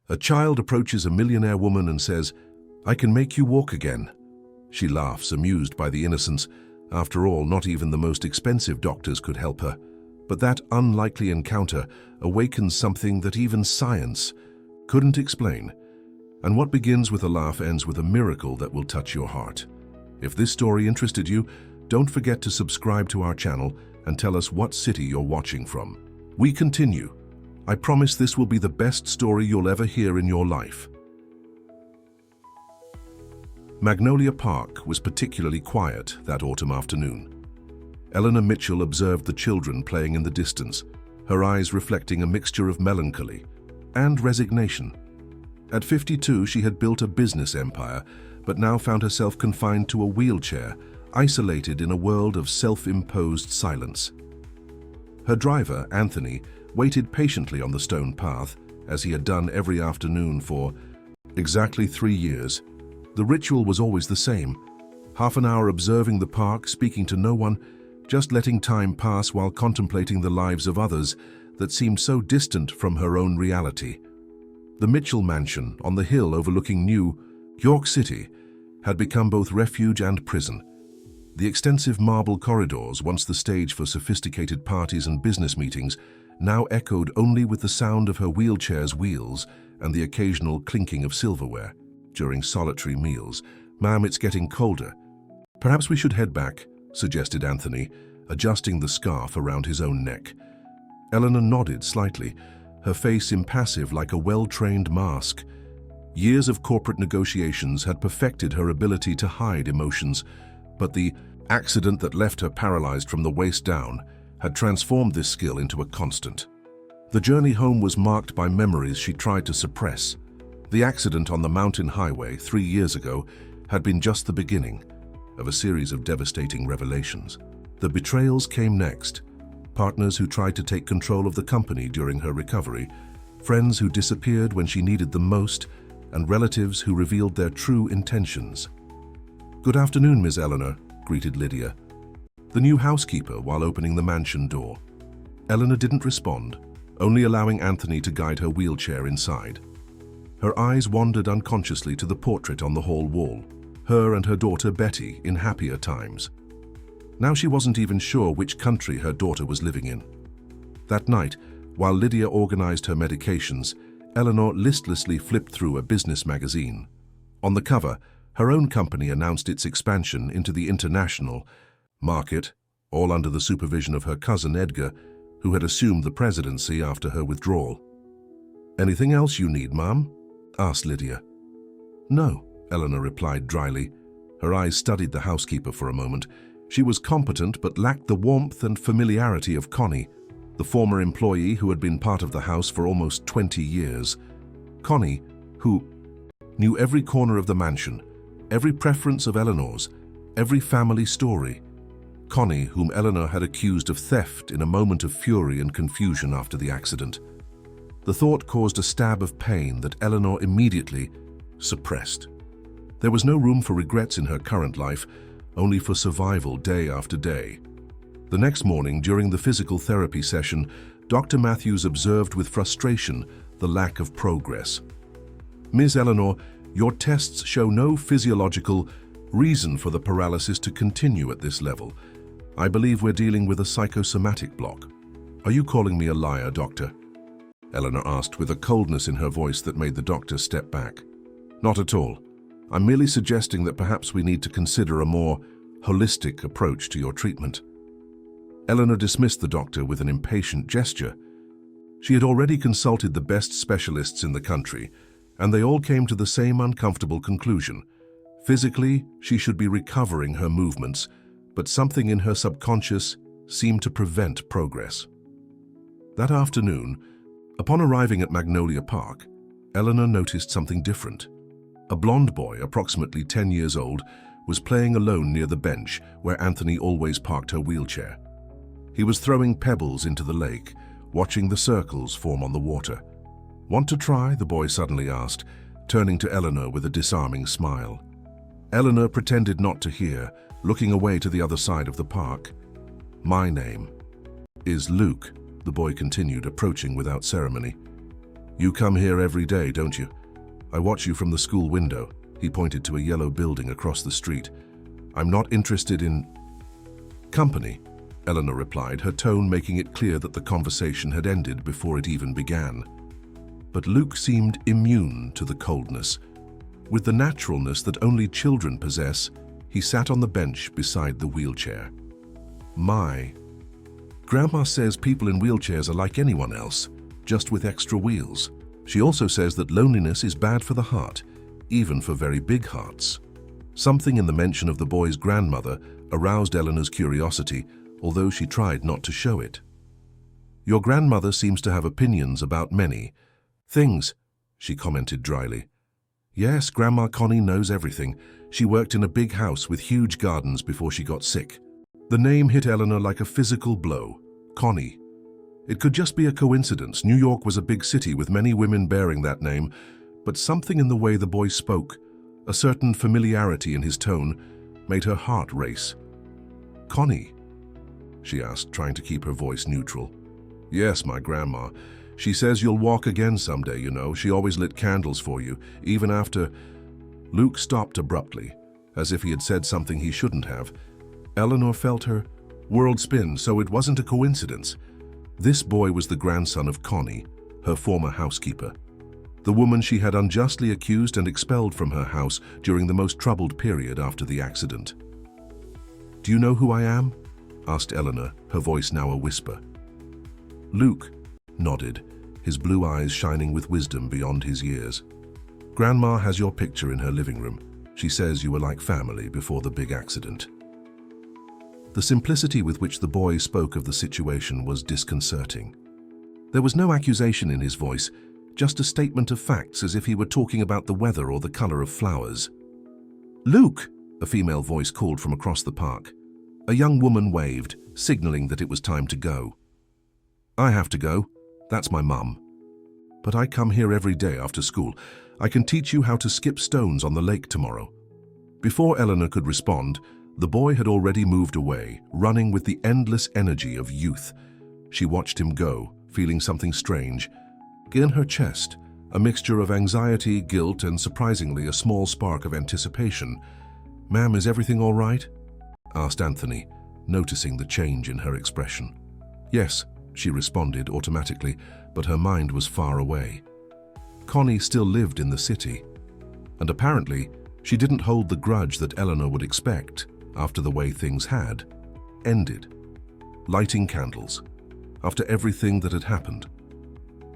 A child approaches a millionaire woman and says, "I can make you walk again." She laughs, amused by the innocence. After all, not even the most expensive doctors could help her. But that unlikely encounter awakens something that even science couldn't explain. And what begins with a laugh ends with a miracle that will touch your heart. If this story interested you, don't forget to subscribe to our channel and tell us what city you're watching from. We continue. I promise this will be the best story you'll ever hear in your life. Magnolia Park was particularly quiet that autumn afternoon. Eleanor Mitchell observed the children playing in the distance, her eyes reflecting a mixture of melancholy and resignation. At 52, she had built a business empire, but now found herself confined to a wheelchair, isolated in a world of self-imposed silence. Her driver, Anthony, waited patiently on the stone path, as he had done every afternoon for exactly 3 years. The ritual was always the same: half an hour observing the park, speaking to no one, just letting time pass while contemplating the lives of others that seemed so distant from her own reality. The Mitchell mansion on the hill overlooking New York City had become both refuge and prison. The extensive marble corridors, once the stage for sophisticated parties and business meetings, now echoed only with the sound of her wheelchair's wheels and the occasional clinking of silverware. During solitary meals, "Ma'am, it's getting colder. Perhaps we should head back," suggested Anthony, adjusting the scarf around his own neck. Eleanor nodded slightly, her face impassive like a well-trained mask. Years of corporate negotiations had perfected her ability to hide emotions, but the accident that left her paralyzed from the waist down had transformed this skill into a constant. The journey home was marked by memories she tried to suppress. The accident on the mountain highway 3 years ago had been just the beginning of a series of devastating revelations. The betrayals came next: partners who tried to take control of the company during her recovery, friends who disappeared when she needed them most, and relatives who revealed their true intentions. "Good afternoon, Miss Eleanor," greeted Lydia, the new housekeeper, while opening the mansion door. Eleanor didn't respond, only allowing Anthony to guide her wheelchair inside. Her eyes wandered unconsciously to the portrait on the hall wall, her and her daughter Betty in happier times. Now she wasn't even sure which country her daughter was living in. That night, while Lydia organized her medications, Eleanor listlessly flipped through a business magazine. On the cover, her own company announced its expansion into the international market, all under the supervision of her cousin Edgar, who had assumed the presidency after her withdrawal. "Anything else you need, Ma'am?" asked Lydia. "No," Eleanor replied dryly. Her eyes studied the housekeeper for a moment. She was competent but lacked the warmth and familiarity of Connie, the former employee who had been part of the house for almost 20 years. Connie, who knew every corner of the mansion, every preference of Eleanor's, every family story. Connie, whom Eleanor had accused of theft in a moment of fury and confusion after the accident. The thought caused a stab of pain that Eleanor immediately suppressed. There was no room for regrets in her current life, only for survival day after day. The next morning, during the physical therapy session, Dr. Matthews observed with frustration the lack of progress. "Ms. Eleanor, your tests show no physiological reason for the paralysis to continue at this level. I believe we're dealing with a psychosomatic block." "Are you calling me a liar, doctor?" Eleanor asked with a coldness in her voice that made the doctor step back. "Not at all. I'm merely suggesting that perhaps we need to consider a more holistic approach to your treatment." Eleanor dismissed the doctor with an impatient gesture. She had already consulted the best specialists in the country, and they all came to the same uncomfortable conclusion. Physically, she should be recovering her movements, but something in her subconscious seemed to prevent progress. That afternoon, upon arriving at Magnolia Park, Eleanor noticed something different. A blonde boy, approximately 10 years old, was playing alone near the bench where Anthony always parked her wheelchair. He was throwing pebbles into the lake, watching the circles form on the water. "Want to try?" the boy suddenly asked, turning to Eleanor with a disarming smile. Eleanor pretended not to hear, looking away to the other side of the park. "My name is Luke," the boy continued, approaching without ceremony. You come here every day, don't you? I watch you from the school window. He pointed to a yellow building across the street. I'm not interested in company, Eleanor replied, her tone making it clear that the conversation had ended before it even began. But Luke seemed immune to the coldness. With the naturalness that only children possess, he sat on the bench beside the wheelchair. My. Grandma says people in wheelchairs are like anyone else, just with extra wheels. She also says that loneliness is bad for the heart, even for very big hearts. Something in the mention of the boy's grandmother aroused Eleanor's curiosity, although she tried not to show it. Your grandmother seems to have opinions about many things, she commented dryly. Yes, Grandma Connie knows everything. She worked in a big house with huge gardens before she got sick. The name hit Eleanor like a physical blow. Connie. It could just be a coincidence. New York was a big city with many women bearing that name, but something in the way the boy spoke, a certain familiarity in his tone, made her heart race. Connie? She asked, trying to keep her voice neutral. Yes, my grandma. She says you'll walk again someday, you know. She always lit candles for you, even after... Luke stopped abruptly, as if he had said something he shouldn't have. Eleanor felt her world spin, so it wasn't a coincidence. This boy was the grandson of Connie, her former housekeeper, the woman she had unjustly accused and expelled from her house during the most troubled period after the accident. Do you know who I am? Asked Eleanor, her voice now a whisper. Luke nodded, his blue eyes shining with wisdom beyond his years. Grandma has your picture in her living room. She says you were like family before the big accident. The simplicity with which the boy spoke of the situation was disconcerting. There was no accusation in his voice, just a statement of facts as if he were talking about the weather or the color of flowers. Luke, a female voice called from across the park. A young woman waved, signaling that it was time to go. I have to go. That's my mum. But I come here every day after school. I can teach you how to skip stones on the lake tomorrow. Before Eleanor could respond, the boy had already moved away, running with the endless energy of youth. She watched him go, feeling something strange. In her chest, a mixture of anxiety, guilt, and surprisingly a small spark of anticipation. Ma'am, is everything all right? Asked Anthony, noticing the change in her expression. Yes, she responded automatically, but her mind was far away. Connie still lived in the city, and apparently she didn't hold the grudge that Eleanor would expect after the way things had ended. Lighting candles, after everything that had happened.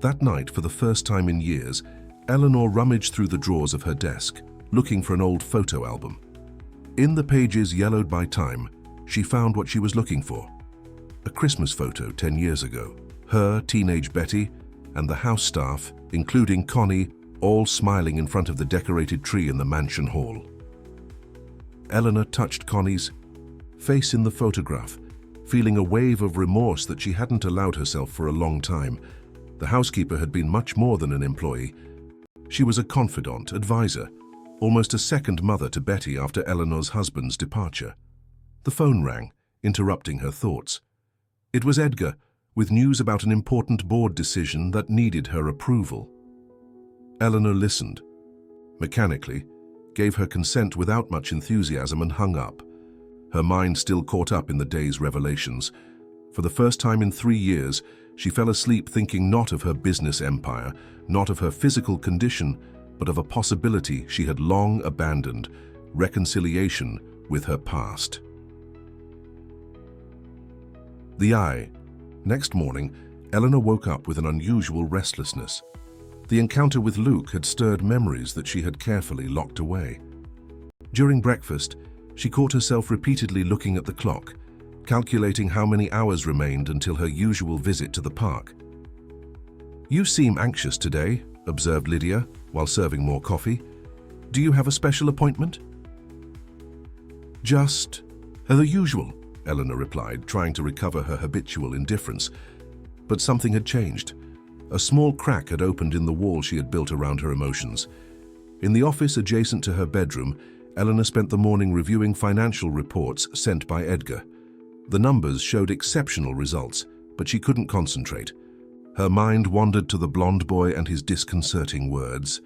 That night, for the first time in years, Eleanor rummaged through the drawers of her desk, looking for an old photo album. In the pages yellowed by time, she found what she was looking for. A Christmas photo 10 years ago. Her, teenage Betty, and the house staff, including Connie, all smiling in front of the decorated tree in the mansion hall. Eleanor touched Connie's face in the photograph, feeling a wave of remorse that she hadn't allowed herself for a long time. The housekeeper had been much more than an employee. She was a confidant, advisor, almost a second mother to Betty after Eleanor's husband's departure. The phone rang, interrupting her thoughts. It was Edgar, with news about an important board decision that needed her approval. Eleanor listened, mechanically, gave her consent without much enthusiasm and hung up. Her mind still caught up in the day's revelations. For the first time in 3 years, she fell asleep thinking not of her business empire, not of her physical condition, but of a possibility she had long abandoned, reconciliation with her past. The Eye. Next morning, Eleanor woke up with an unusual restlessness. The encounter with Luke had stirred memories that she had carefully locked away. During breakfast, she caught herself repeatedly looking at the clock, calculating how many hours remained until her usual visit to the park. You seem anxious today, observed Lydia, while serving more coffee. Do you have a special appointment? Just the usual, Eleanor replied, trying to recover her habitual indifference. But something had changed. A small crack had opened in the wall she had built around her emotions. In the office adjacent to her bedroom, Eleanor spent the morning reviewing financial reports sent by Edgar. The numbers showed exceptional results, but she couldn't concentrate. Her mind wandered to the blonde boy and his disconcerting words.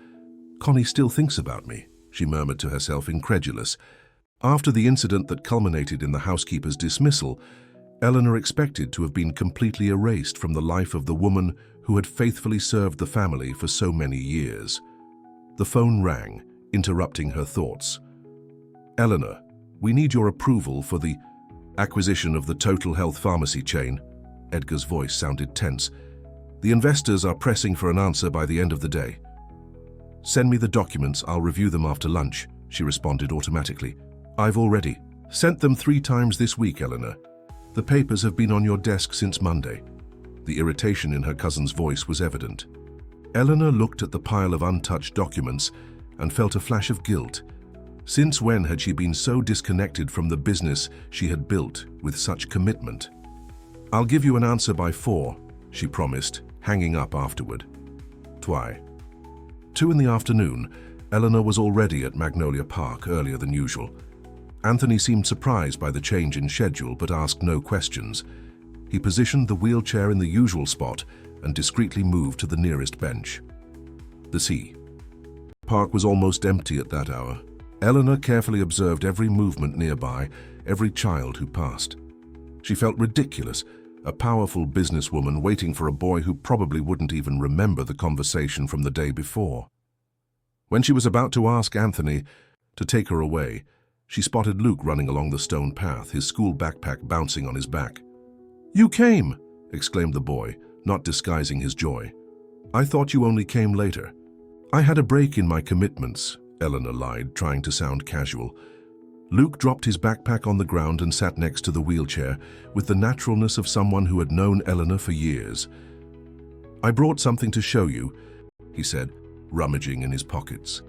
"Connie still thinks about me," she murmured to herself, incredulous. After the incident that culminated in the housekeeper's dismissal, Eleanor expected to have been completely erased from the life of the woman who had faithfully served the family for so many years. The phone rang, interrupting her thoughts. "Eleanor, we need your approval for the acquisition of the Total Health pharmacy chain." Edgar's voice sounded tense. "The investors are pressing for an answer by the end of the day." "Send me the documents, I'll review them after lunch," she responded automatically. "I've already sent them 3 times this week, Eleanor. The papers have been on your desk since Monday." The irritation in her cousin's voice was evident. Eleanor looked at the pile of untouched documents and felt a flash of guilt. Since when had she been so disconnected from the business she had built with such commitment? "I'll give you an answer by 4, she promised, hanging up afterward. 2 in the afternoon, Eleanor was already at Magnolia Park earlier than usual. Anthony seemed surprised by the change in schedule but asked no questions. He positioned the wheelchair in the usual spot and discreetly moved to the nearest bench. The sea. Park was almost empty at that hour. Eleanor carefully observed every movement nearby, every child who passed. She felt ridiculous, a powerful businesswoman waiting for a boy who probably wouldn't even remember the conversation from the day before. When she was about to ask Anthony to take her away, she spotted Luke running along the stone path, his school backpack bouncing on his back. "You came!" exclaimed the boy, not disguising his joy. "I thought you only came later." "I had a break in my commitments," Eleanor lied, trying to sound casual. Luke dropped his backpack on the ground and sat next to the wheelchair, with the naturalness of someone who had known Eleanor for years. "I brought something to show you," he said, rummaging in his pockets.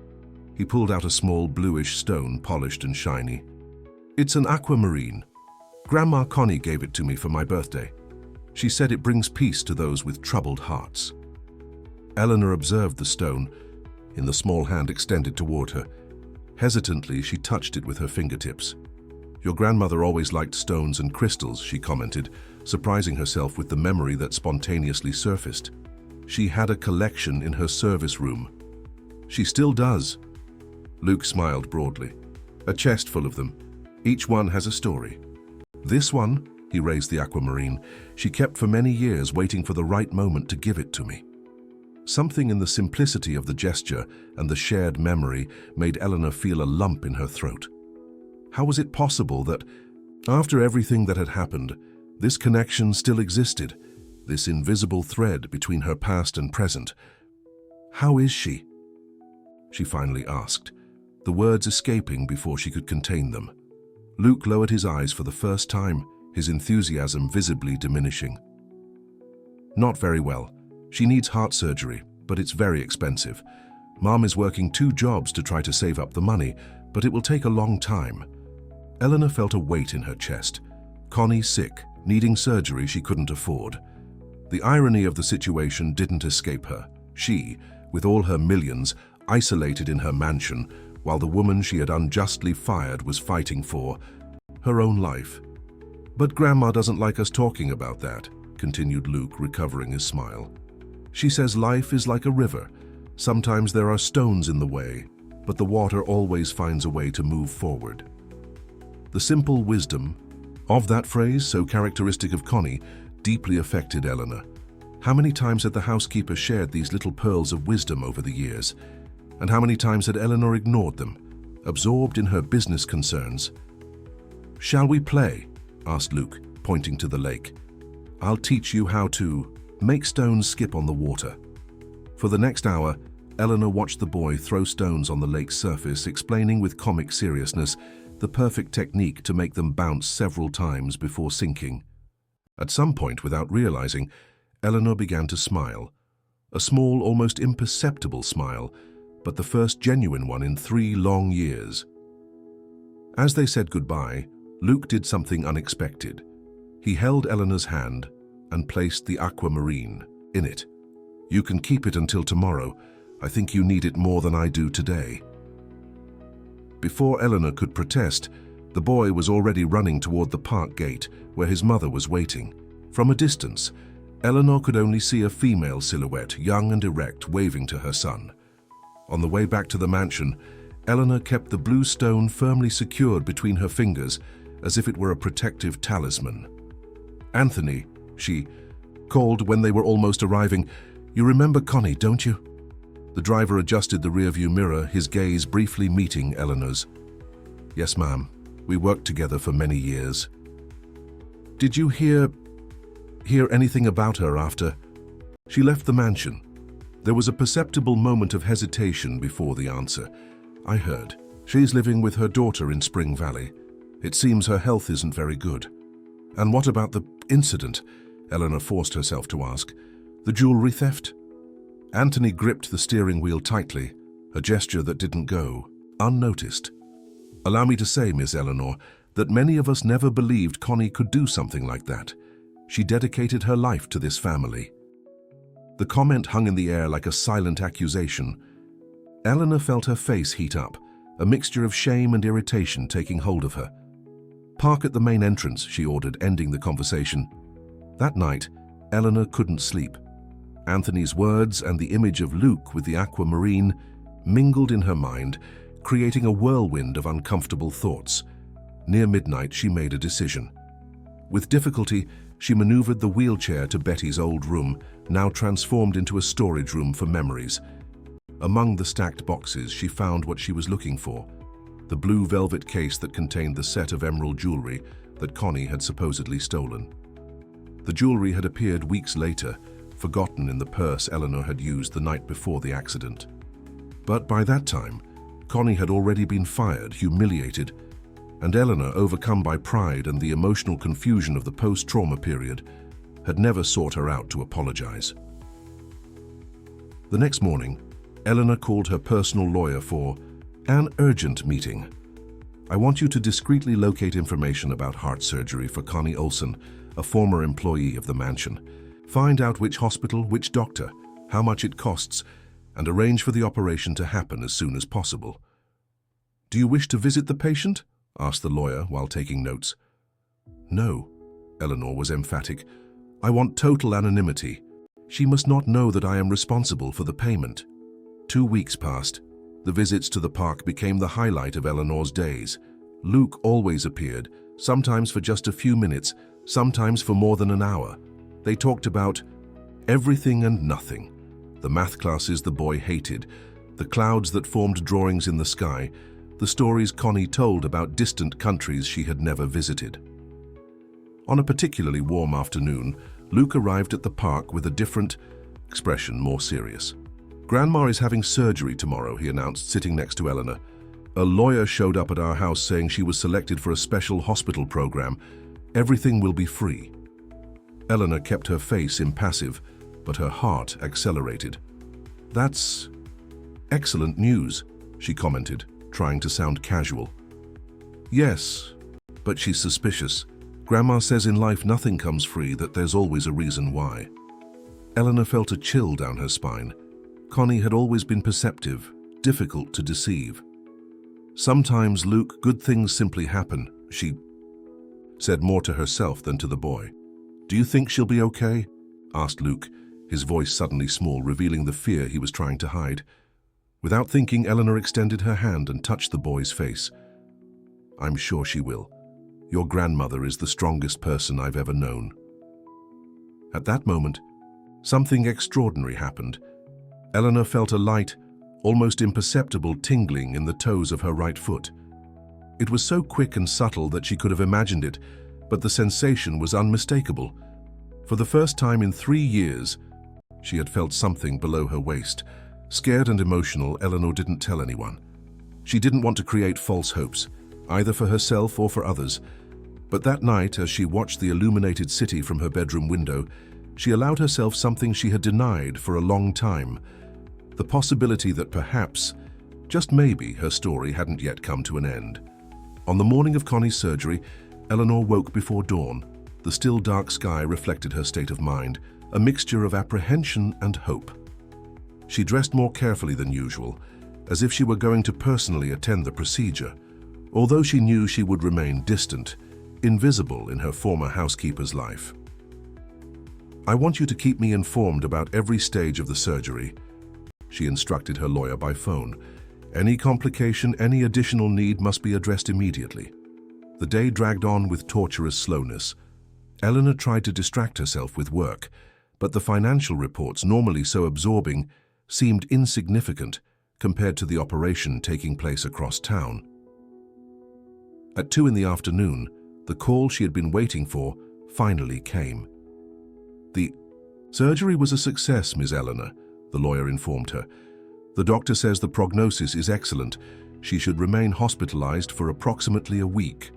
He pulled out a small bluish stone, polished and shiny. "It's an aquamarine. Grandma Connie gave it to me for my birthday. She said it brings peace to those with troubled hearts." Eleanor observed the stone, in the small hand extended toward her. Hesitantly, she touched it with her fingertips. "Your grandmother always liked stones and crystals," she commented, surprising herself with the memory that spontaneously surfaced. "She had a collection in her service room." "She still does." Luke smiled broadly. "A chest full of them. Each one has a story. This one," he raised the aquamarine, "she kept for many years, waiting for the right moment to give it to me." Something in the simplicity of the gesture and the shared memory made Eleanor feel a lump in her throat. How was it possible that, after everything that had happened, this connection still existed, this invisible thread between her past and present? "How is she?" she finally asked, the words escaping before she could contain them. Luke lowered his eyes for the first time, his enthusiasm visibly diminishing. "Not very well. She needs heart surgery, but it's very expensive. Mom is working 2 jobs to try to save up the money, but it will take a long time." Eleanor felt a weight in her chest. Connie sick, needing surgery she couldn't afford. The irony of the situation didn't escape her. She, with all her millions, isolated in her mansion, while the woman she had unjustly fired was fighting for her own life. "But Grandma doesn't like us talking about that," continued Luke, recovering his smile. "She says life is like a river. Sometimes there are stones in the way, but the water always finds a way to move forward." The simple wisdom of that phrase, so characteristic of Connie, deeply affected Eleanor. How many times had the housekeeper shared these little pearls of wisdom over the years? And how many times had Eleanor ignored them, absorbed in her business concerns? "Shall we play?" asked Luke, pointing to the lake. "I'll teach you how to make stones skip on the water." For the next hour, Eleanor watched the boy throw stones on the lake's surface, explaining with comic seriousness the perfect technique to make them bounce several times before sinking. At some point, without realizing, Eleanor began to smile. A small, almost imperceptible smile, but the first genuine one in 3 long years. As they said goodbye, Luke did something unexpected. He held Eleanor's hand and placed the aquamarine in it. "You can keep it until tomorrow. I think you need it more than I do today." Before Eleanor could protest, the boy was already running toward the park gate where his mother was waiting. From a distance, Eleanor could only see a female silhouette, young and erect, waving to her son. On the way back to the mansion, Eleanor kept the blue stone firmly secured between her fingers as if it were a protective talisman. "Anthony," she called when they were almost arriving, "you remember Connie, don't you?" The driver adjusted the rearview mirror, his gaze briefly meeting Eleanor's. "Yes, ma'am. We worked together for many years." "Did you hear anything about her after she left the mansion?" There was a perceptible moment of hesitation before the answer. "I heard. She's living with her daughter in Spring Valley. It seems her health isn't very good." "And what about the incident?" Eleanor forced herself to ask. "The jewelry theft?" Anthony gripped the steering wheel tightly, a gesture that didn't go unnoticed. "Allow me to say, Miss Eleanor, that many of us never believed Connie could do something like that. She dedicated her life to this family." The comment hung in the air like a silent accusation. Eleanor felt her face heat up, a mixture of shame and irritation taking hold of her. "Park at the main entrance," she ordered, ending the conversation. That night, Eleanor couldn't sleep. Anthony's words and the image of Luke with the aquamarine mingled in her mind, creating a whirlwind of uncomfortable thoughts. Near midnight, she made a decision. With difficulty, she maneuvered the wheelchair to Betty's old room, now transformed into a storage room for memories. Among the stacked boxes, she found what she was looking for: the blue velvet case that contained the set of emerald jewelry that Connie had supposedly stolen. The jewelry had appeared weeks later, forgotten in the purse Eleanor had used the night before the accident. But by that time, Connie had already been fired, humiliated, and Eleanor, overcome by pride and the emotional confusion of the post-trauma period, had never sought her out to apologize. The next morning, Eleanor called her personal lawyer for an urgent meeting. "I want you to discreetly locate information about heart surgery for Connie Olsen, a former employee of the mansion. Find out which hospital, which doctor, how much it costs, and arrange for the operation to happen as soon as possible." "Do you wish to visit the patient?" asked the lawyer while taking notes. "No," Eleanor was emphatic. "I want total anonymity. She must not know that I am responsible for the payment." 2 weeks passed. The visits to the park became the highlight of Eleanor's days. Luke always appeared, sometimes for just a few minutes, sometimes for more than an hour. They talked about everything and nothing. The math classes the boy hated, the clouds that formed drawings in the sky, the stories Connie told about distant countries she had never visited. On a particularly warm afternoon, Luke arrived at the park with a different expression, more serious. "Grandma is having surgery tomorrow," he announced, sitting next to Eleanor. "A lawyer showed up at our house saying she was selected for a special hospital program. Everything will be free." Eleanor kept her face impassive, but her heart accelerated. "That's excellent news," she commented, trying to sound casual. "Yes, but she's suspicious. Grandma says in life nothing comes free, that there's always a reason why." Eleanor felt a chill down her spine. Connie had always been perceptive, difficult to deceive. "Sometimes, Luke, good things simply happen," she said, more to herself than to the boy. "Do you think she'll be okay?" asked Luke, his voice suddenly small, revealing the fear he was trying to hide. Without thinking, Eleanor extended her hand and touched the boy's face. "I'm sure she will. Your grandmother is the strongest person I've ever known." At that moment, something extraordinary happened. Eleanor felt a light, almost imperceptible tingling in the toes of her right foot. It was so quick and subtle that she could have imagined it, but the sensation was unmistakable. For the first time in 3 years, she had felt something below her waist. Scared and emotional, Eleanor didn't tell anyone. She didn't want to create false hopes, either for herself or for others. But that night, as she watched the illuminated city from her bedroom window, she allowed herself something she had denied for a long time: the possibility that perhaps, just maybe, her story hadn't yet come to an end. On the morning of Connie's surgery, Eleanor woke before dawn. The still dark sky reflected her state of mind, a mixture of apprehension and hope. She dressed more carefully than usual, as if she were going to personally attend the procedure, although she knew she would remain distant, invisible in her former housekeeper's life. I want you to keep me informed about every stage of the surgery, she instructed her lawyer by phone. Any complication, any additional need must be addressed immediately. The day dragged on with torturous slowness. Eleanor tried to distract herself with work, but the financial reports, normally so absorbing, seemed insignificant compared to the operation taking place across town. At 2 in the afternoon, the call she had been waiting for finally came. The surgery was a success, Ms. Eleanor, the lawyer informed her. The doctor says the prognosis is excellent. She should remain hospitalized for approximately a week.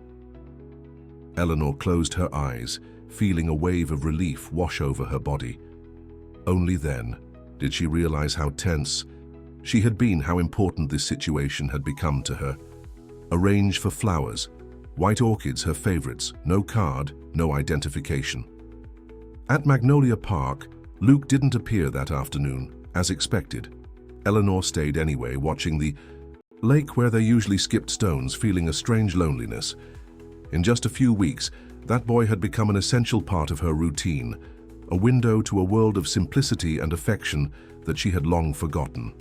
Eleanor closed her eyes, feeling a wave of relief wash over her body. Only then did she realize how tense she had been, how important this situation had become to her. Arrange for flowers, white orchids her favorites, no card, no identification. At Magnolia Park, Luke didn't appear that afternoon, as expected. Eleanor stayed anyway, watching the lake where they usually skipped stones, feeling a strange loneliness. In just a few weeks, that boy had become an essential part of her routine, a window to a world of simplicity and affection that she had long forgotten.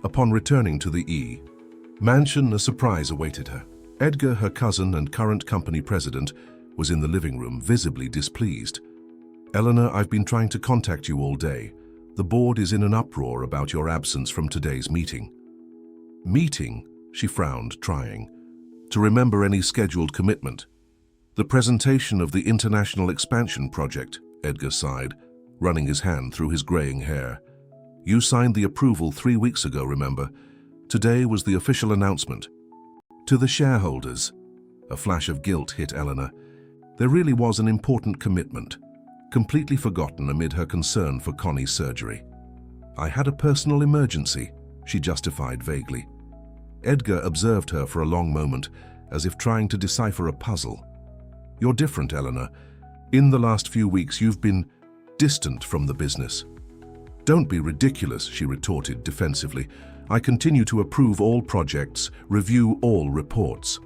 Upon returning to the mansion, a surprise awaited her. Edgar, her cousin and current company president, was in the living room, visibly displeased. Eleanor, I've been trying to contact you all day. The board is in an uproar about your absence from today's meeting. Meeting? She frowned, trying to remember any scheduled commitment. The presentation of the International Expansion Project, Edgar sighed, running his hand through his graying hair. You signed the approval 3 weeks ago, remember? Today was the official announcement. To the shareholders. A flash of guilt hit Eleanor. There really was an important commitment, completely forgotten amid her concern for Connie's surgery. I had a personal emergency, she justified vaguely. Edgar observed her for a long moment, as if trying to decipher a puzzle. You're different, Eleanor. In the last few weeks, you've been distant from the business. Don't be ridiculous, she retorted defensively. I continue to approve all projects, review all reports.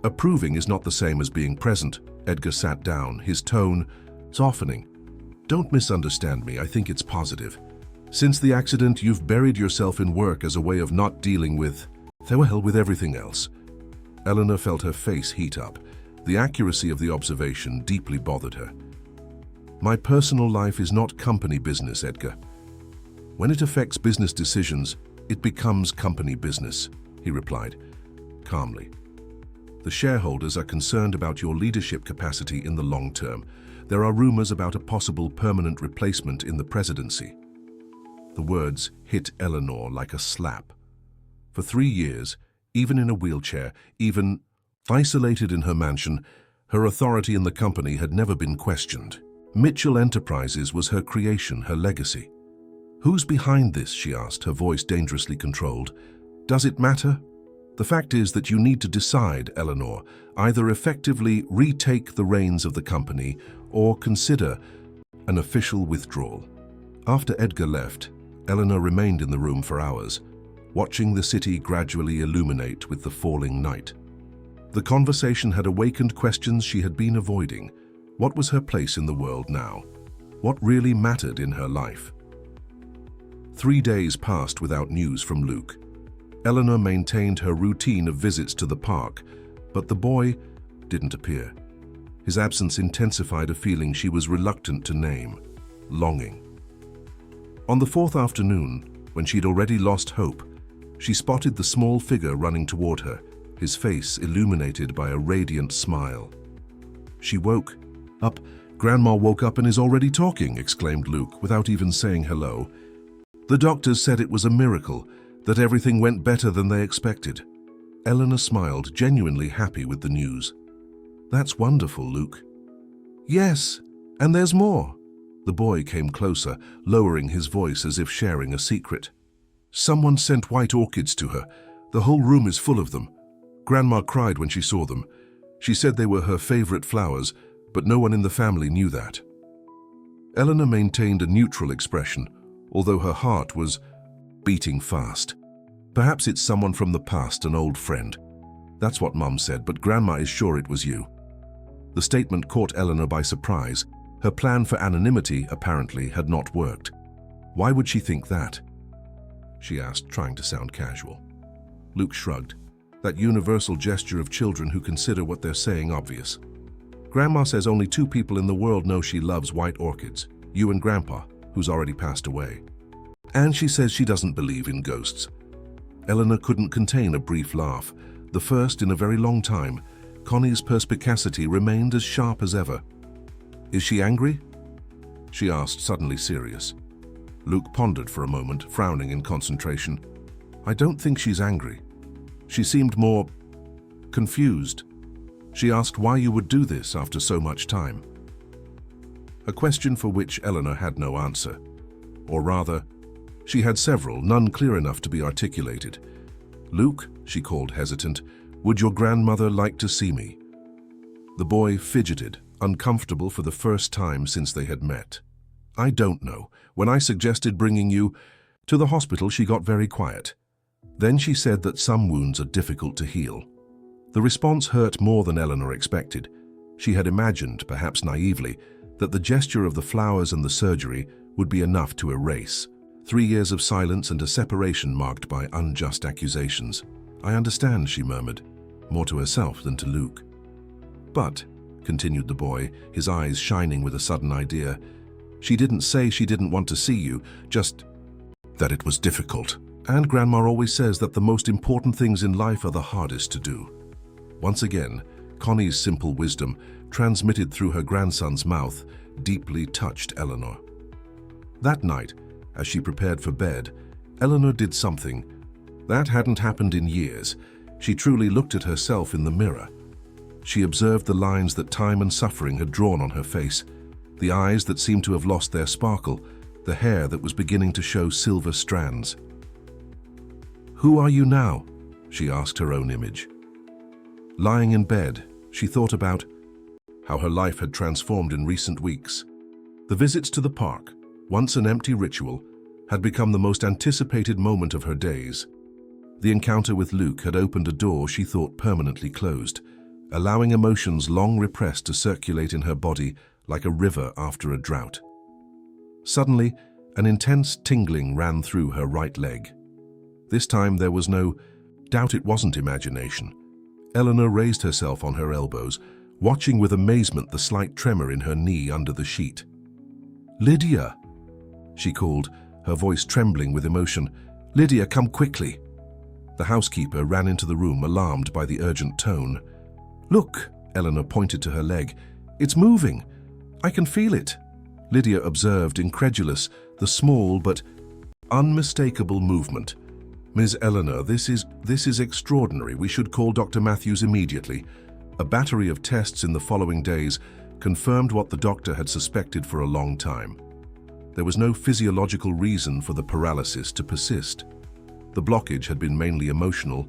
Approving is not the same as being present. Edgar sat down, his tone softening. Don't misunderstand me, I think it's positive. Since the accident, you've buried yourself in work as a way of not dealing with everything else. Eleanor felt her face heat up. The accuracy of the observation deeply bothered her. My personal life is not company business, Edgar. When it affects business decisions, it becomes company business, he replied, calmly. The shareholders are concerned about your leadership capacity in the long term. There are rumors about a possible permanent replacement in the presidency. The words hit Eleanor like a slap. For 3 years, even in a wheelchair, even isolated in her mansion, her authority in the company had never been questioned. Mitchell Enterprises was her creation, her legacy. Who's behind this, she asked, her voice dangerously controlled. Does it matter? The fact is that you need to decide, Eleanor, either effectively retake the reins of the company or consider an official withdrawal. After Edgar left, Eleanor remained in the room for hours, watching the city gradually illuminate with the falling night. The conversation had awakened questions she had been avoiding. What was her place in the world now? What really mattered in her life? 3 days passed without news from Luke. Eleanor maintained her routine of visits to the park, but the boy didn't appear. His absence intensified a feeling she was reluctant to name: longing. On the 4th afternoon, when she'd already lost hope, she spotted the small figure running toward her, his face illuminated by a radiant smile. She woke up. Grandma woke up and is already talking, exclaimed Luke, without even saying hello. The doctors said it was a miracle, that everything went better than they expected. Eleanor smiled, genuinely happy with the news. That's wonderful, Luke. Yes, and there's more. The boy came closer, lowering his voice as if sharing a secret. Someone sent white orchids to her. The whole room is full of them. Grandma cried when she saw them. She said they were her favorite flowers, but no one in the family knew that. Eleanor maintained a neutral expression, although her heart was beating fast. Perhaps it's someone from the past, an old friend. That's what Mum said, but Grandma is sure it was you. The statement caught Eleanor by surprise. Her plan for anonymity apparently had not worked. Why would she think that? She asked, trying to sound casual. Luke shrugged, that universal gesture of children who consider what they're saying obvious. Grandma says only 2 people in the world know she loves white orchids, you and Grandpa, who's already passed away. And she says she doesn't believe in ghosts. Eleanor couldn't contain a brief laugh. The first in a very long time. Connie's perspicacity remained as sharp as ever. Is she angry? She asked, suddenly serious. Luke pondered for a moment, frowning in concentration. I don't think she's angry. She seemed more confused. She asked why you would do this after so much time. A question for which Eleanor had no answer. Or rather, she had several, none clear enough to be articulated. Luke, she called hesitant, would your grandmother like to see me? The boy fidgeted, uncomfortable for the first time since they had met. I don't know. When I suggested bringing you to the hospital, she got very quiet. Then she said that some wounds are difficult to heal. The response hurt more than Eleanor expected. She had imagined, perhaps naively, that the gesture of the flowers and the surgery would be enough to erase. 3 years of silence and a separation marked by unjust accusations. I understand, she murmured, more to herself than to Luke. But, continued the boy, his eyes shining with a sudden idea, she didn't say she didn't want to see you, just that it was difficult. And Grandma always says that the most important things in life are the hardest to do. Once again, Connie's simple wisdom, transmitted through her grandson's mouth, deeply touched Eleanor. That night, as she prepared for bed, Eleanor did something that hadn't happened in years. She truly looked at herself in the mirror. She observed the lines that time and suffering had drawn on her face, the eyes that seemed to have lost their sparkle, the hair that was beginning to show silver strands. Who are you now? She asked her own image. Lying in bed, she thought about how her life had transformed in recent weeks. The visits to the park, once an empty ritual, had become the most anticipated moment of her days. The encounter with Luke had opened a door she thought permanently closed, allowing emotions long repressed to circulate in her body like a river after a drought. Suddenly, an intense tingling ran through her right leg. This time there was no doubt it wasn't imagination. Eleanor raised herself on her elbows, watching with amazement the slight tremor in her knee under the sheet. Lydia, she called, her voice trembling with emotion. Lydia, come quickly. The housekeeper ran into the room, alarmed by the urgent tone. Look, Eleanor pointed to her leg. It's moving. I can feel it. Lydia observed, incredulous, the small but unmistakable movement. Ms. Eleanor, this is extraordinary. We should call Dr. Matthews immediately. A battery of tests in the following days confirmed what the doctor had suspected for a long time. There was no physiological reason for the paralysis to persist. The blockage had been mainly emotional,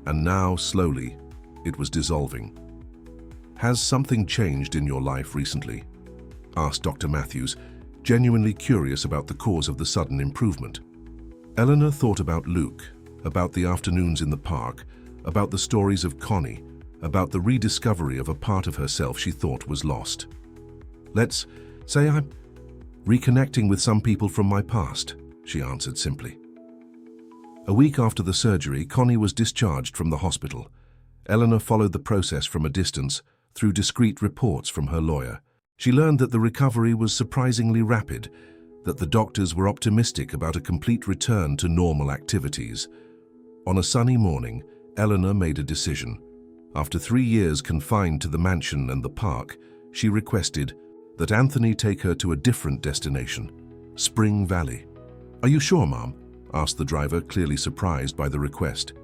and now, slowly, it was dissolving. Has something changed in your life recently? Asked Dr. Matthews, genuinely curious about the cause of the sudden improvement. Eleanor thought about Luke, about the afternoons in the park, about the stories of Connie, about the rediscovery of a part of herself she thought was lost. Let's say I'm reconnecting with some people from my past, she answered simply. A week after the surgery, Connie was discharged from the hospital. Eleanor followed the process from a distance, through discreet reports from her lawyer. She learned that the recovery was surprisingly rapid, that the doctors were optimistic about a complete return to normal activities. On a sunny morning, Eleanor made a decision. After 3 years confined to the mansion and the park, she requested that Anthony take her to a different destination, Spring Valley. Are you sure, Mom? Asked the driver, clearly surprised by the request.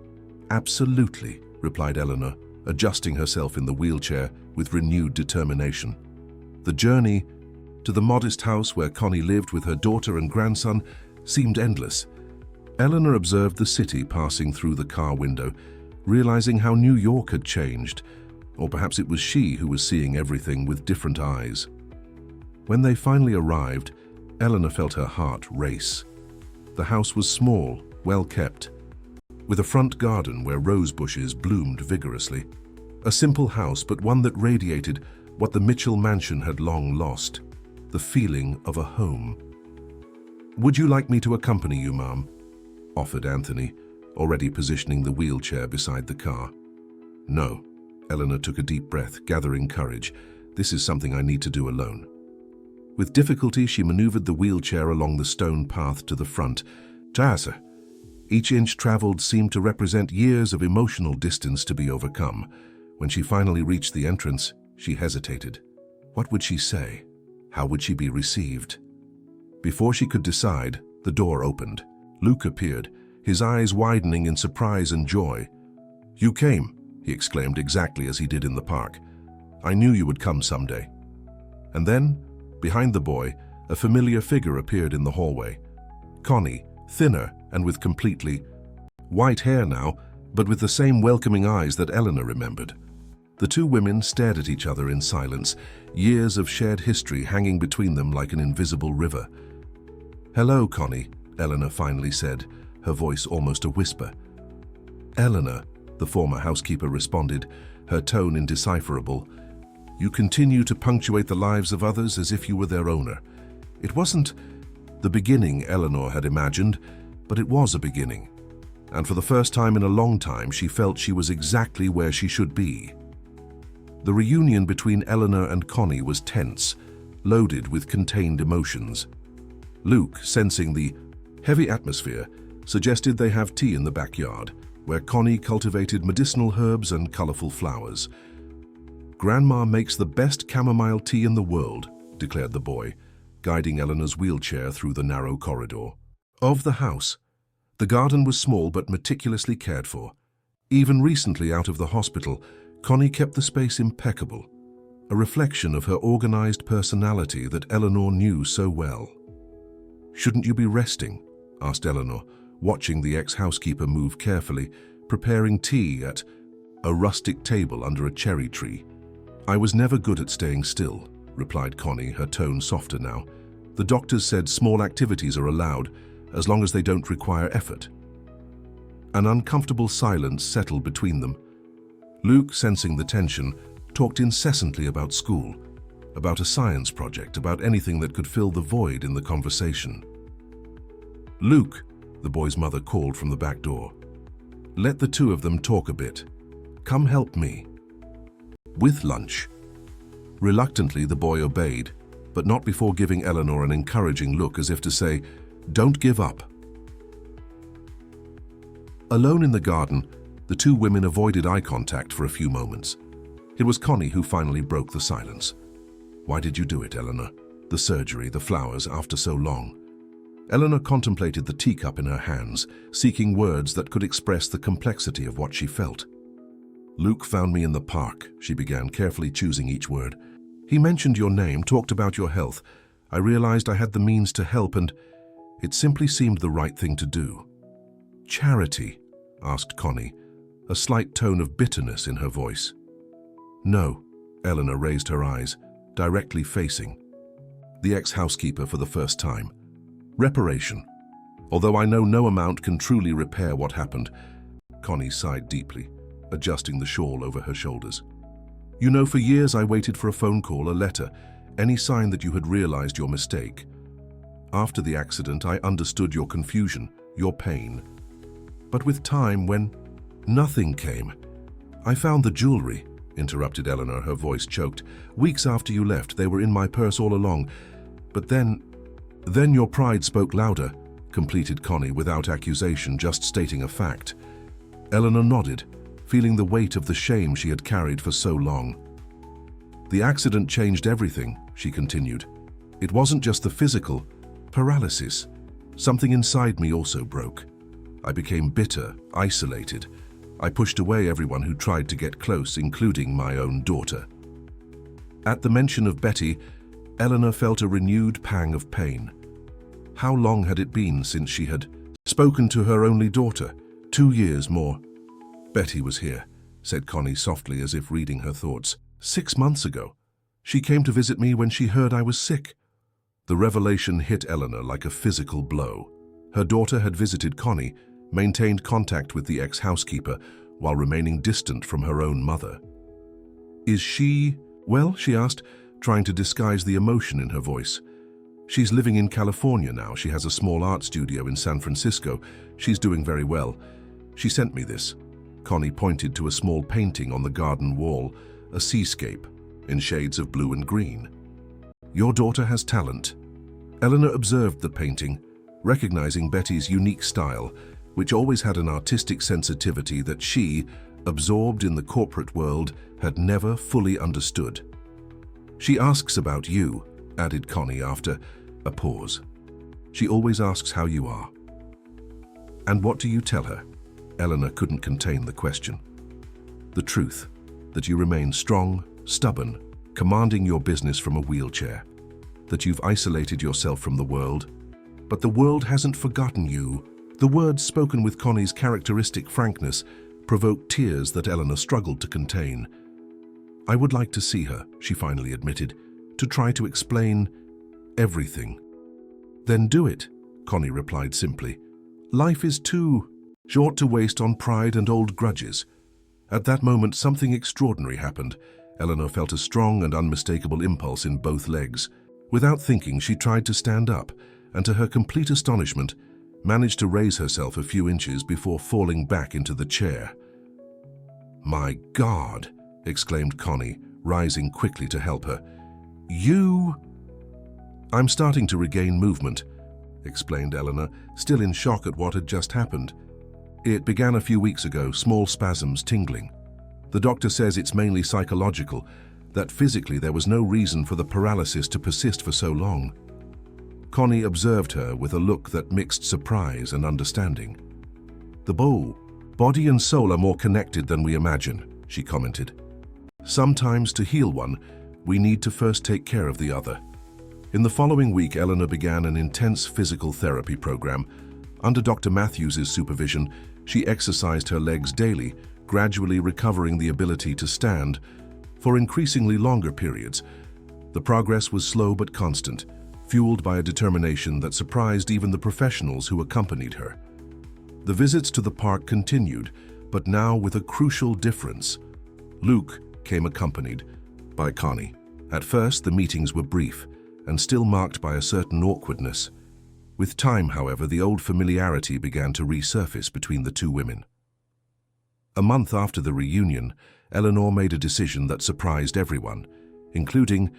Absolutely, replied Eleanor, adjusting herself in the wheelchair with renewed determination. The journey to the modest house where Connie lived with her daughter and grandson seemed endless. Eleanor observed the city passing through the car window, realizing how New York had changed, or perhaps it was she who was seeing everything with different eyes. When they finally arrived, Eleanor felt her heart race. The house was small, well kept, with a front garden where rose bushes bloomed vigorously. A simple house, but one that radiated what the Mitchell mansion had long lost, the feeling of a home. "Would you like me to accompany you, Ma'am?" offered Anthony, already positioning the wheelchair beside the car. "No." Eleanor took a deep breath, gathering courage. "This is something I need to do alone." With difficulty, she maneuvered the wheelchair along the stone path to the front. Tasa. Each inch traveled seemed to represent years of emotional distance to be overcome. When she finally reached the entrance, she hesitated. What would she say? How would she be received? Before she could decide, the door opened. Luke appeared, his eyes widening in surprise and joy. "You came," he exclaimed exactly as he did in the park. "I knew you would come someday." And then, behind the boy, a familiar figure appeared in the hallway. Connie, thinner and with completely white hair now, but with the same welcoming eyes that Eleanor remembered. The two women stared at each other in silence, years of shared history hanging between them like an invisible river. "Hello, Connie," Eleanor finally said, her voice almost a whisper. "Eleanor," the former housekeeper responded, her tone indecipherable. "You continue to punctuate the lives of others as if you were their owner." It wasn't the beginning Eleanor had imagined, but it was a beginning. And for the first time in a long time, she felt she was exactly where she should be. The reunion between Eleanor and Connie was tense, loaded with contained emotions. Luke, sensing the heavy atmosphere, suggested they have tea in the backyard, where Connie cultivated medicinal herbs and colorful flowers. "Grandma makes the best chamomile tea in the world," declared the boy, guiding Eleanor's wheelchair through the narrow corridor. Of the house, the garden was small but meticulously cared for. Even recently out of the hospital, Connie kept the space impeccable, a reflection of her organized personality that Eleanor knew so well. "Shouldn't you be resting?" asked Eleanor, watching the ex-housekeeper move carefully, preparing tea at a rustic table under a cherry tree. "I was never good at staying still," replied Connie, her tone softer now. "The doctors said small activities are allowed, as long as they don't require effort." An uncomfortable silence settled between them. Luke, sensing the tension, talked incessantly about school, about a science project, about anything that could fill the void in the conversation. "Luke," the boy's mother called from the back door. "Let the two of them talk a bit. Come help me." "With lunch." Reluctantly, the boy obeyed, but not before giving Eleanor an encouraging look as if to say, "Don't give up." Alone in the garden, the two women avoided eye contact for a few moments. It was Connie who finally broke the silence. "Why did you do it, Eleanor? The surgery, the flowers, after so long?" Eleanor contemplated the teacup in her hands, seeking words that could express the complexity of what she felt. "Luke found me in the park," she began, carefully choosing each word. "He mentioned your name, talked about your health. I realized I had the means to help, and it simply seemed the right thing to do." "Charity?" asked Connie, a slight tone of bitterness in her voice. "No," Eleanor raised her eyes, directly facing the ex-housekeeper for the first time. "Reparation. Although I know no amount can truly repair what happened." Connie sighed deeply, adjusting the shawl over her shoulders. "You know, for years I waited for a phone call, a letter, any sign that you had realized your mistake. After the accident, I understood your confusion, your pain. But with time, when nothing came, I found the jewelry," interrupted Eleanor, her voice choked. "Weeks after you left, they were in my purse all along. But then your pride spoke louder," completed Connie without accusation, just stating a fact. Eleanor nodded, feeling the weight of the shame she had carried for so long. "The accident changed everything," she continued. "It wasn't just the physical paralysis. Something inside me also broke. I became bitter, isolated. I pushed away everyone who tried to get close, including my own daughter." At the mention of Betty, Eleanor felt a renewed pang of pain. How long had it been since she had spoken to her only daughter? 2 years more. "Betty was here," said Connie softly, as if reading her thoughts. 6 months ago. She came to visit me when she heard I was sick." The revelation hit Eleanor like a physical blow. Her daughter had visited Connie, maintained contact with the ex-housekeeper, while remaining distant from her own mother. "Is she Well, she asked, trying to disguise the emotion in her voice. She's living in California now. She has a small art studio in San Francisco. She's doing very well. She sent me this. Connie pointed to a small painting on the garden wall, a seascape in shades of blue and green. Your daughter has talent. Eleanor observed the painting, recognizing Betty's unique style, which always had an artistic sensitivity that she, absorbed in the corporate world, had never fully understood. She asks about you, added Connie after a pause. She always asks how you are. And what do you tell her? Eleanor couldn't contain the question. The truth, that you remain strong, stubborn, commanding your business from a wheelchair, that you've isolated yourself from the world, but the world hasn't forgotten you. The words spoken with Connie's characteristic frankness provoked tears that Eleanor struggled to contain. I would like to see her, she finally admitted, to try to explain everything. Then do it, Connie replied simply. Life is too short to waste on pride and old grudges. At that moment, something extraordinary happened. Eleanor felt a strong and unmistakable impulse in both legs. Without thinking, she tried to stand up, and to her complete astonishment, managed to raise herself a few inches before falling back into the chair. My God, exclaimed Connie, rising quickly to help her. You... I'm starting to regain movement, explained Eleanor, still in shock at what had just happened. It began a few weeks ago, small spasms, tingling. The doctor says it's mainly psychological, that physically there was no reason for the paralysis to persist for so long. Connie observed her with a look that mixed surprise and understanding. The body and soul are more connected than we imagine, she commented. Sometimes to heal one, we need to first take care of the other. In the following week, Eleanor began an intense physical therapy program. Under Dr. Matthews's supervision, she exercised her legs daily, gradually recovering the ability to stand for increasingly longer periods. The progress was slow but constant, fueled by a determination that surprised even the professionals who accompanied her. The visits to the park continued, but now with a crucial difference. Luke came accompanied by Connie. At first, the meetings were brief and still marked by a certain awkwardness. With time, however, the old familiarity began to resurface between the two women. A month after the reunion, Eleanor made a decision that surprised everyone, including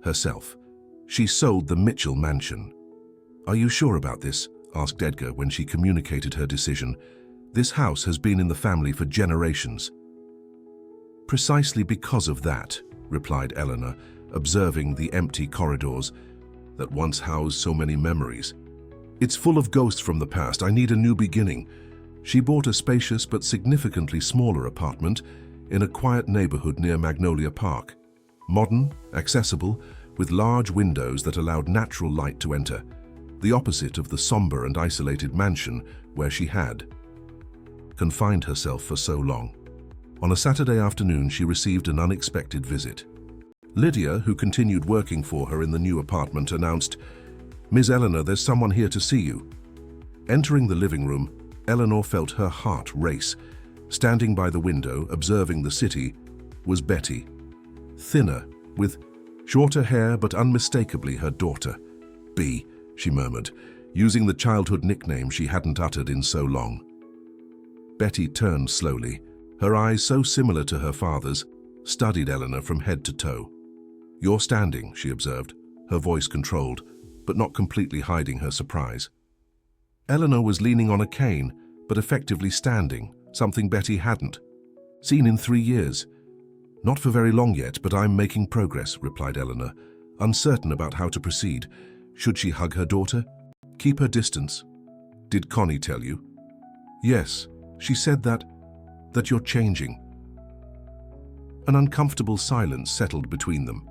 herself. She sold the Mitchell mansion. Are you sure about this? Asked Edgar when she communicated her decision. This house has been in the family for generations. Precisely because of that, replied Eleanor, observing the empty corridors that once housed so many memories. It's full of ghosts from the past. I need a new beginning. She bought a spacious but significantly smaller apartment in a quiet neighborhood near Magnolia Park. Modern, accessible, with large windows that allowed natural light to enter, the opposite of the somber and isolated mansion where she had confined herself for so long. On a Saturday afternoon, she received an unexpected visit. Lydia, who continued working for her in the new apartment, announced, Ms. Eleanor, there's someone here to see you. Entering the living room, Eleanor felt her heart race. Standing by the window, observing the city, was Betty. Thinner, with shorter hair but unmistakably her daughter. B, she murmured, using the childhood nickname she hadn't uttered in so long. Betty turned slowly. Her eyes, so similar to her father's, studied Eleanor from head to toe. You're standing, she observed, her voice controlled, but not completely hiding her surprise. Eleanor was leaning on a cane, but effectively standing, something Betty hadn't seen in 3 years. Not for very long yet, but I'm making progress, replied Eleanor, uncertain about how to proceed. Should she hug her daughter? Keep her distance. Did Connie tell you? Yes, she said that you're changing. An uncomfortable silence settled between them.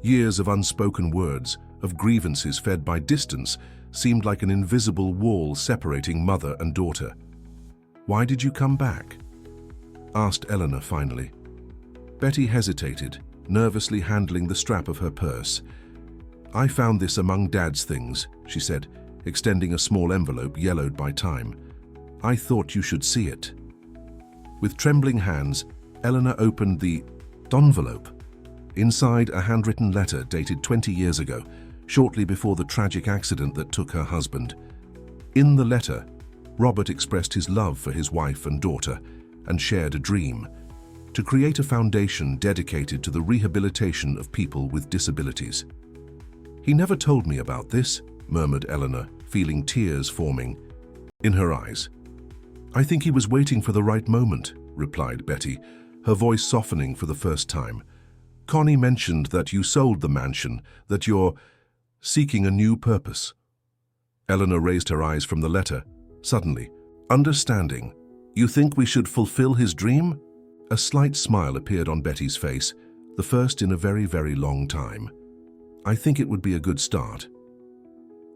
Years of unspoken words, of grievances fed by distance, seemed like an invisible wall separating mother and daughter. Why did you come back? Asked Eleanor finally. Betty hesitated, nervously handling the strap of her purse. I found this among Dad's things, she said, extending a small envelope yellowed by time. I thought you should see it. With trembling hands, Eleanor opened the envelope. Inside, a handwritten letter dated 20 years ago, shortly before the tragic accident that took her husband. In the letter, Robert expressed his love for his wife and daughter and shared a dream: to create a foundation dedicated to the rehabilitation of people with disabilities. "He never told me about this," murmured Eleanor, feeling tears forming in her eyes. "I think he was waiting for the right moment," replied Betty, her voice softening for the first time. "Connie mentioned that you sold the mansion, that you're seeking a new purpose." Eleanor raised her eyes from the letter, suddenly, understanding. "You think we should fulfill his dream?" A slight smile appeared on Betty's face, the first in a very, very long time. "I think it would be a good start."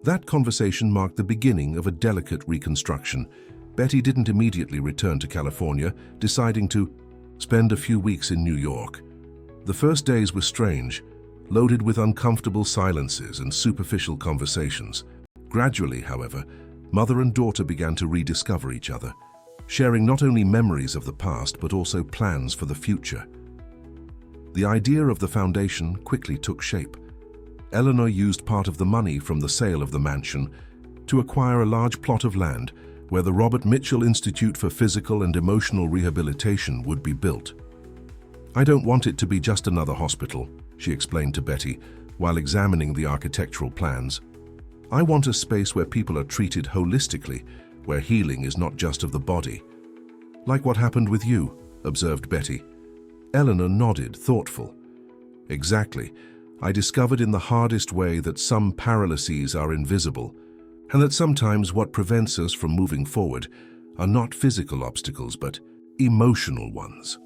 That conversation marked the beginning of a delicate reconstruction. Betty didn't immediately return to California, deciding to spend a few weeks in New York. The first days were strange, loaded with uncomfortable silences and superficial conversations. Gradually, however, mother and daughter began to rediscover each other, sharing not only memories of the past but also plans for the future. The idea of the foundation quickly took shape. Eleanor used part of the money from the sale of the mansion to acquire a large plot of land where the Robert Mitchell Institute for Physical and Emotional Rehabilitation would be built. "I don't want it to be just another hospital," she explained to Betty while examining the architectural plans. "I want a space where people are treated holistically, where healing is not just of the body." "Like what happened with you," observed Betty. Eleanor nodded, thoughtful. "Exactly. I discovered in the hardest way that some paralyses are invisible, and that sometimes what prevents us from moving forward are not physical obstacles, but emotional ones."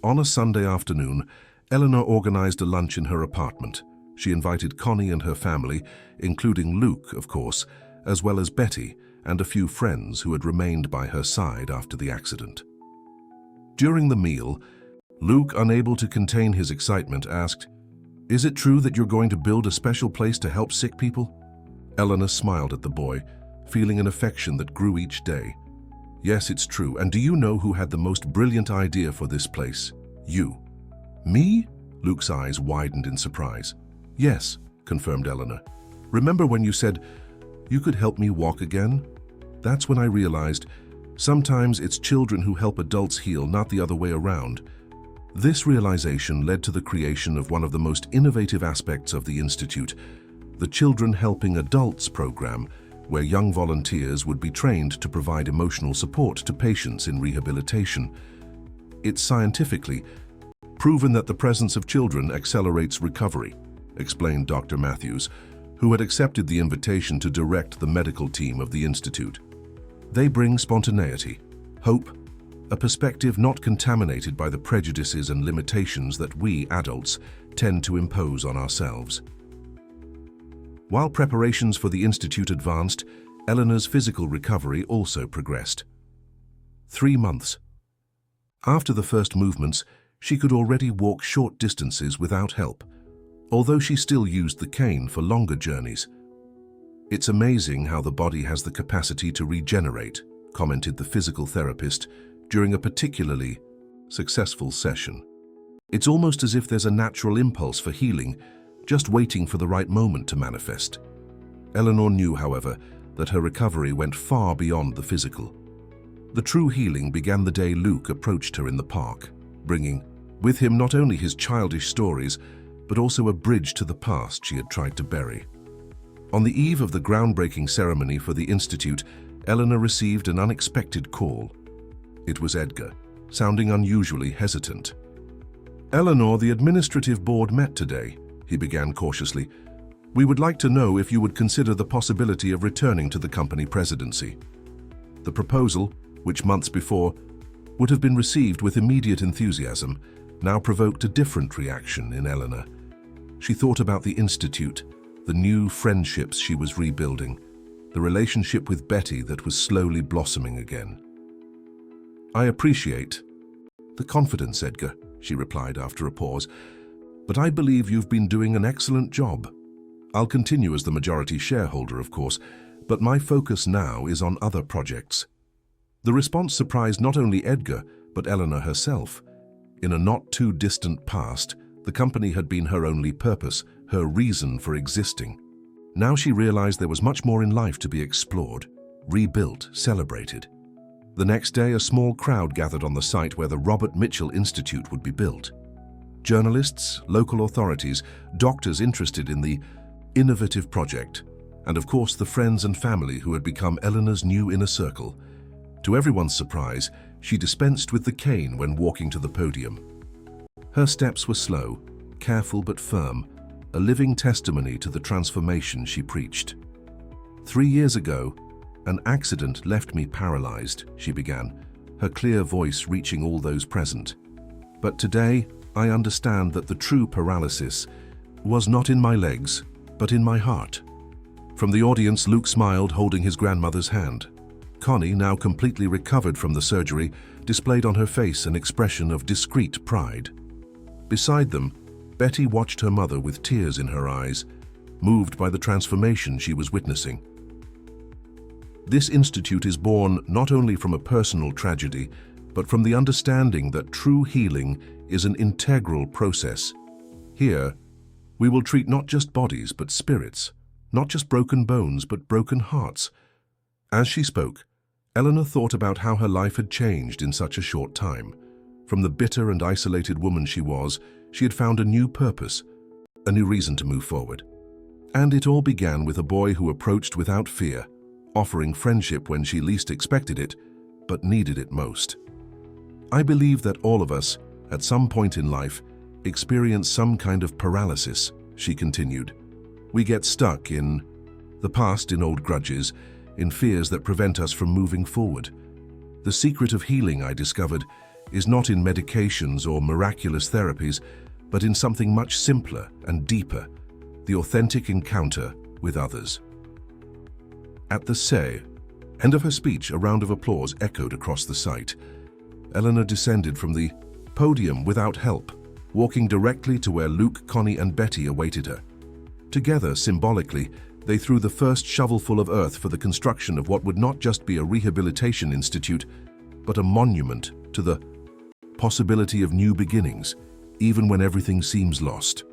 On a Sunday afternoon, Eleanor organized a lunch in her apartment. She invited Connie and her family, including Luke, of course, as well as Betty and a few friends who had remained by her side after the accident. During the meal, Luke, unable to contain his excitement, asked, "Is it true that you're going to build a special place to help sick people?" Eleanor smiled at the boy, feeling an affection that grew each day. "Yes, it's true. And do you know who had the most brilliant idea for this place? You." "Me?" Luke's eyes widened in surprise. "Yes," confirmed Eleanor. "Remember when you said, 'You could help me walk again?' That's when I realized sometimes it's children who help adults heal, not the other way around." This realization led to the creation of one of the most innovative aspects of the Institute, the Children Helping Adults program, where young volunteers would be trained to provide emotional support to patients in rehabilitation. "It's scientifically proven that the presence of children accelerates recovery," explained Dr. Matthews, who had accepted the invitation to direct the medical team of the Institute. "They bring spontaneity, hope, a perspective not contaminated by the prejudices and limitations that we, adults, tend to impose on ourselves." While preparations for the Institute advanced, Eleanor's physical recovery also progressed. 3 months. After the first movements, she could already walk short distances without help, although she still used the cane for longer journeys. "It's amazing how the body has the capacity to regenerate," commented the physical therapist during a particularly successful session. "It's almost as if there's a natural impulse for healing, just waiting for the right moment to manifest." Eleanor knew, however, that her recovery went far beyond the physical. The true healing began the day Luke approached her in the park, bringing with him not only his childish stories, but also a bridge to the past she had tried to bury. On the eve of the groundbreaking ceremony for the Institute, Eleanor received an unexpected call. It was Edgar, sounding unusually hesitant. "Eleanor, the administrative board met today," he began cautiously. "We would like to know if you would consider the possibility of returning to the company presidency." The proposal, which months before would have been received with immediate enthusiasm, now provoked a different reaction in Eleanor. She thought about the Institute, the new friendships she was rebuilding, the relationship with Betty that was slowly blossoming again. "I appreciate the confidence, Edgar," she replied after a pause, "but I believe you've been doing an excellent job. I'll continue as the majority shareholder, of course, but my focus now is on other projects." The response surprised not only Edgar, but Eleanor herself. In a not-too-distant past, the The company had been her only purpose, her reason for existing. Now she realized there was much more in life to be explored, rebuilt, celebrated. The next day, a small crowd gathered on the site where the Robert Mitchell Institute would be built. Journalists, local authorities, doctors interested in the innovative project, and of course the friends and family who had become Eleanor's new inner circle. To everyone's surprise, she dispensed with the cane when walking to the podium. Her steps were slow, careful but firm, a living testimony to the transformation she preached. 3 years ago, an accident left me paralyzed, she began, her clear voice reaching all those present. But today, I understand that the true paralysis was not in my legs, but in my heart. From the audience, Luke smiled, holding his grandmother's hand. Connie, now completely recovered from the surgery, displayed on her face an expression of discreet pride. Beside them, Betty watched her mother with tears in her eyes, moved by the transformation she was witnessing. This institute is born not only from a personal tragedy, but from the understanding that true healing is an integral process. Here, we will treat not just bodies but spirits, not just broken bones but broken hearts. As she spoke, Eleanor thought about how her life had changed in such a short time. From the bitter and isolated woman she was, she had found a new purpose, a new reason to move forward. And it all began with a boy who approached without fear, offering friendship when she least expected it, but needed it most. I believe that all of us, at some point in life, experience some kind of paralysis, she continued. We get stuck in the past, in old grudges, in fears that prevent us from moving forward. The secret of healing, I discovered, is not in medications or miraculous therapies, but in something much simpler and deeper, the authentic encounter with others. At the end of her speech, a round of applause echoed across the site. Eleanor descended from the podium without help, walking directly to where Luke, Connie, and Betty awaited her. Together, symbolically, they threw the first shovelful of earth for the construction of what would not just be a rehabilitation institute, but a monument to the possibility of new beginnings, even when everything seems lost.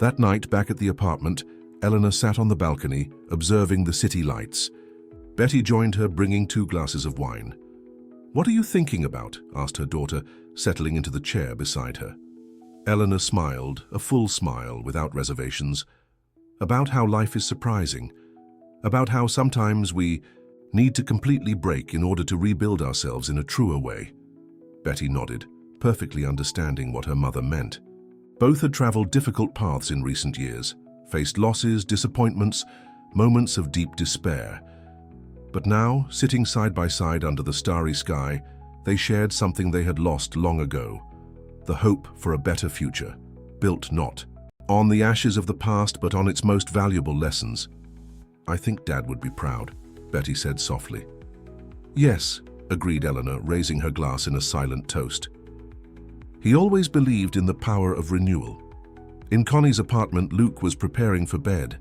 That night, back at the apartment, Eleanor sat on the balcony, observing the city lights. Betty joined her, bringing 2 glasses of wine. "What are you thinking about?" asked her daughter, settling into the chair beside her. Eleanor smiled, a full smile, without reservations. About how life is surprising. About how sometimes we need to completely break in order to rebuild ourselves in a truer way. Betty nodded, perfectly understanding what her mother meant. Both had traveled difficult paths in recent years, faced losses, disappointments, moments of deep despair. But now, sitting side by side under the starry sky, they shared something they had lost long ago, the hope for a better future, built not on the ashes of the past, but on its most valuable lessons. "I think Dad would be proud," Betty said softly. "Yes," agreed Eleanor, raising her glass in a silent toast. He always believed in the power of renewal. In Connie's apartment, Luke was preparing for bed.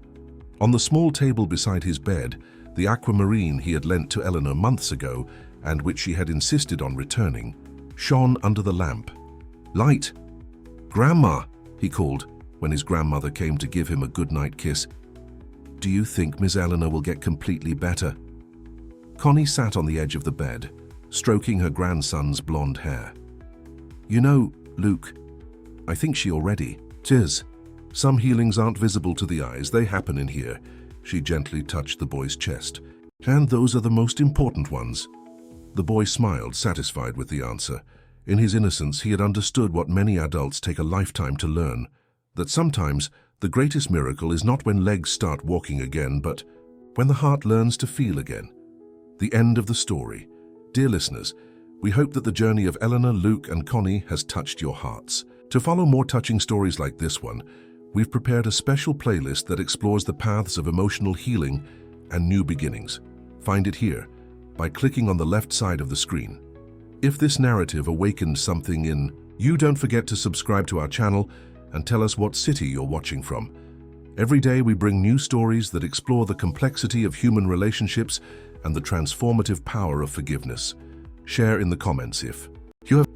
On the small table beside his bed, the aquamarine he had lent to Eleanor months ago, and which she had insisted on returning, shone under the lamp. "Light! Grandma!" he called when his grandmother came to give him a goodnight kiss. "Do you think Miss Eleanor will get completely better?" Connie sat on the edge of the bed, stroking her grandson's blonde hair. "You know, Luke, I think she already is. Some healings aren't visible to the eyes, they happen in here." She gently touched the boy's chest. "And those are the most important ones." The boy smiled, satisfied with the answer. In his innocence, he had understood what many adults take a lifetime to learn, that sometimes the greatest miracle is not when legs start walking again, but when the heart learns to feel again. The end of the story. Dear listeners, we hope that the journey of Eleanor, Luke, and Connie has touched your hearts. To follow more touching stories like this one, we've prepared a special playlist that explores the paths of emotional healing and new beginnings. Find it here by clicking on the left side of the screen. If this narrative awakened something in you, don't forget to subscribe to our channel and tell us what city you're watching from. Every day we bring new stories that explore the complexity of human relationships and the transformative power of forgiveness. Share in the comments if you have